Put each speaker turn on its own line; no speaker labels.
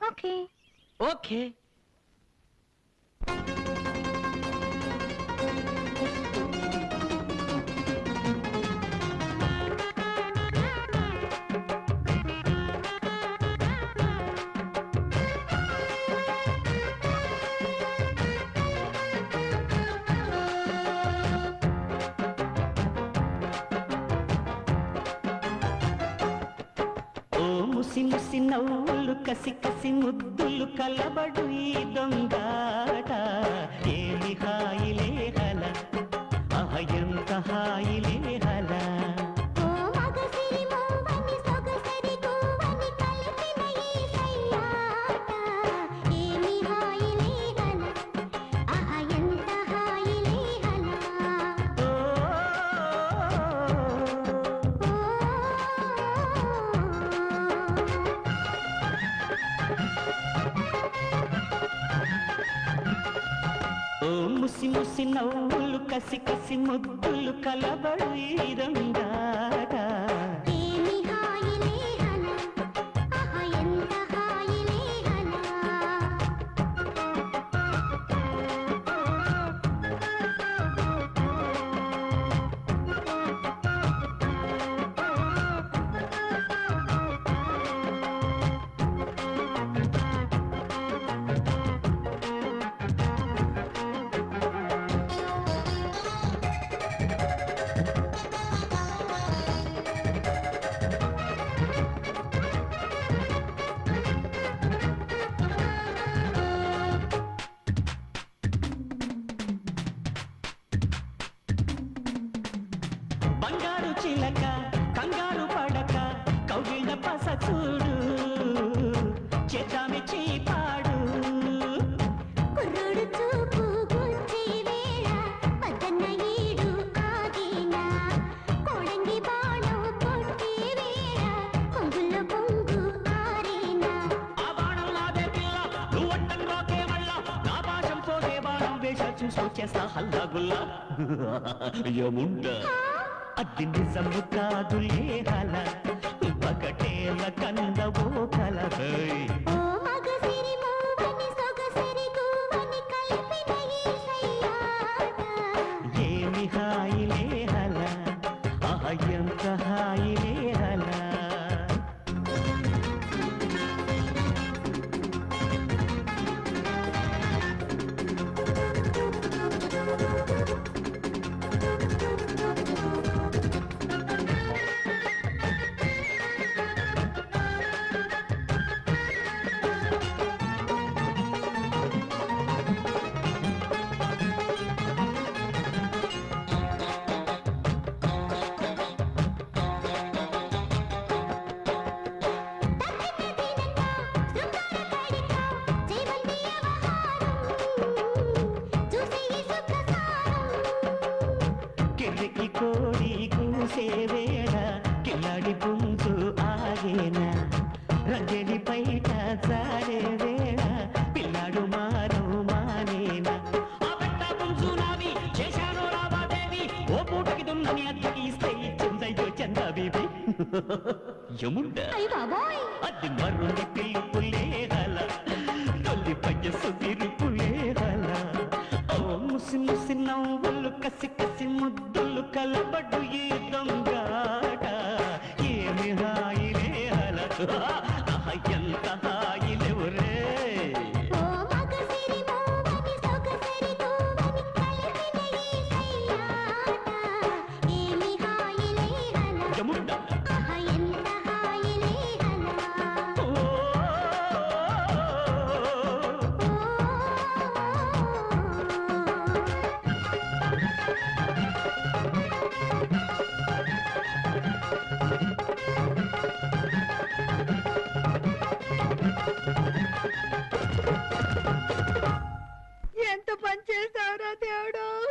Okay
okay.
ముసి ముసి నవ్వులు కసి కసి ముద్దులు కలబడు ఈ దొంగాట ఏమి హాయిలే హల ఆహ ఎంత హాయిలే హల ముసి ముసి నవ్వులు కసి కసి ముద్దులు కలబడు ఈ రంగాట
ఏమి హాయిలే హల ఆహా ఎంత హాయిలే హల
బంగారు చిలక కంగారు పడక కౌగిళ్ళ పస చూడు చేద్దామె చీపాడు
కుర్రుడు చూపు గుంచి వేళ పదన్న ఈడు ఆగినా కోడంగి బాణం కొట్టి వేళ కొంగుల పొంగు ఆరేనా
ఆ బాణం నాదే పిల్ల నువ్వంటం రోకే మళ్ళ నా భాషం పోదే బాణం వేష చూసొచ్చేస్తా హల్లాగుల్లా యముండ అది నిజము కాదులే హల పగటేల కందవో కలహై
ఓ మగసిరి మూవని సొగసిరి గువ్వని కలిపిన ఈ సయ్యాట
ఏమి హాయిలే హల ఆహ ఎంత హాయిలే హల కిర్రికి కోడి కూసే వేళ కిల్లాడి పుంజు ఆగేనా రంజని పైట జారే వేళ పిల్లాడు మారు మానేనా ఆ పెట్ట పుంజు నావి చేశాను రాబాదేవి ఓ పూటకి దున్నని అద్దకి ఇస్తే ఇచ్చిందయ్యో చందా బీబీ యముండ అది మరుని పిలుపులే హల తొలి పయ్యసు తిరుపులే హల ఓ ముసి ముసి నవ్వులు కసి కసి ముద్దులు కలబడు ఈ దొంగాట ఏమి హాయిలే హల ఆహ ఎంత హాయిలేవురే
ఓ మగసిరి మూవని సొగసిరి గువ్వని కలిపిన ఈ సయ్యాట ఏమి హాయిలే హల
యముండ